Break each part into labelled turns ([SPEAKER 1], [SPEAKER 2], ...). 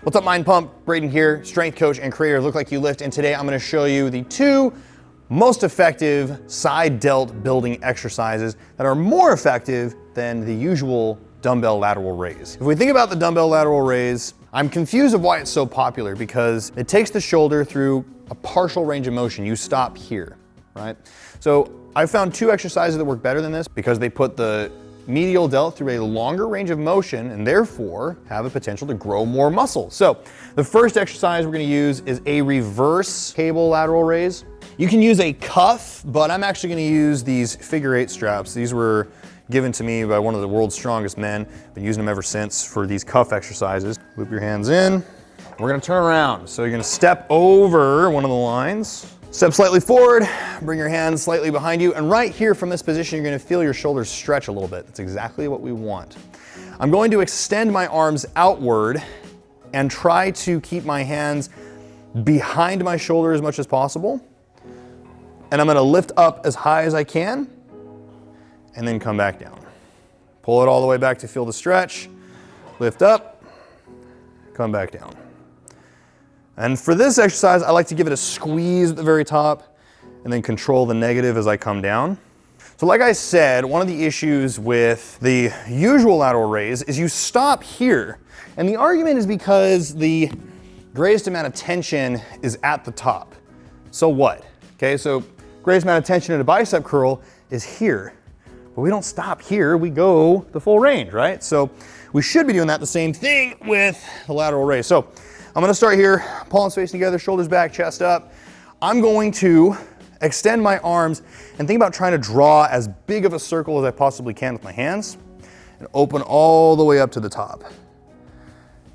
[SPEAKER 1] What's up, Mind Pump? Braden here, strength coach and creator of Look Like You Lift, and today I'm going to show you the two most effective side delt building exercises that are more effective than the usual dumbbell lateral raise. If we think about the dumbbell lateral raise, I'm confused of why it's so popular because it takes the shoulder through a partial range of motion. You stop here, right? So I've found two exercises that work better than this because they put the medial delt through a longer range of motion and therefore have a potential to grow more muscle. So the first exercise we're going to use is a reverse cable lateral raise. You can use a cuff, but I'm actually going to use these figure-8 straps. These were given to me by one of the world's strongest men. Been using them ever since for these cuff exercises. Loop your hands in. We're going to turn around. So you're going to step over one of the lines. Step slightly forward, bring your hands slightly behind you, and right here from this position, you're gonna feel your shoulders stretch a little bit. That's exactly what we want. I'm going to extend my arms outward and try to keep my hands behind my shoulder as much as possible. And I'm gonna lift up as high as I can, and then come back down. Pull it all the way back to feel the stretch, lift up, come back down. And for this exercise, I like to give it a squeeze at the very top and then control the negative as I come down. So like I said, one of the issues with the usual lateral raise is you stop here. And the argument is because the greatest amount of tension is at the top. So what? Okay, so greatest amount of tension in a bicep curl is here. But we don't stop here, we go the full range, right? So we should be doing that the same thing with the lateral raise. So I'm gonna start here, palms facing together, shoulders back, chest up. I'm going to extend my arms and think about trying to draw as big of a circle as I possibly can with my hands and open all the way up to the top.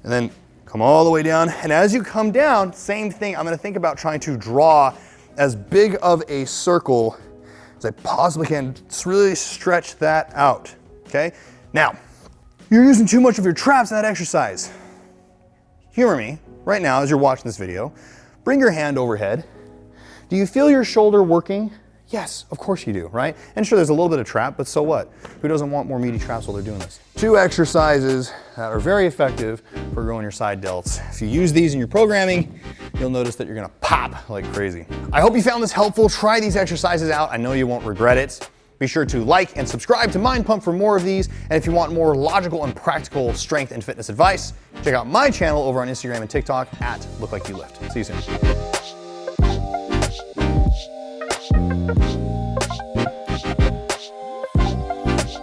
[SPEAKER 1] And then come all the way down. And as you come down, same thing, I'm gonna think about trying to draw as big of a circle as I possibly can. Just really stretch that out, okay? Now, you're using too much of your traps in that exercise. Humor me right now as you're watching this video. Bring your hand overhead. Do you feel your shoulder working? Yes, of course you do, right? And sure, there's a little bit of trap, but so what? Who doesn't want more meaty traps while they're doing this? Two exercises that are very effective for growing your side delts. If you use these in your programming, you'll notice that you're gonna pop like crazy. I hope you found this helpful. Try these exercises out. I know you won't regret it. Be sure to like and subscribe to Mind Pump for more of these. And if you want more logical and practical strength and fitness advice, check out my channel over on Instagram and TikTok at Look Like You Lift. See you soon.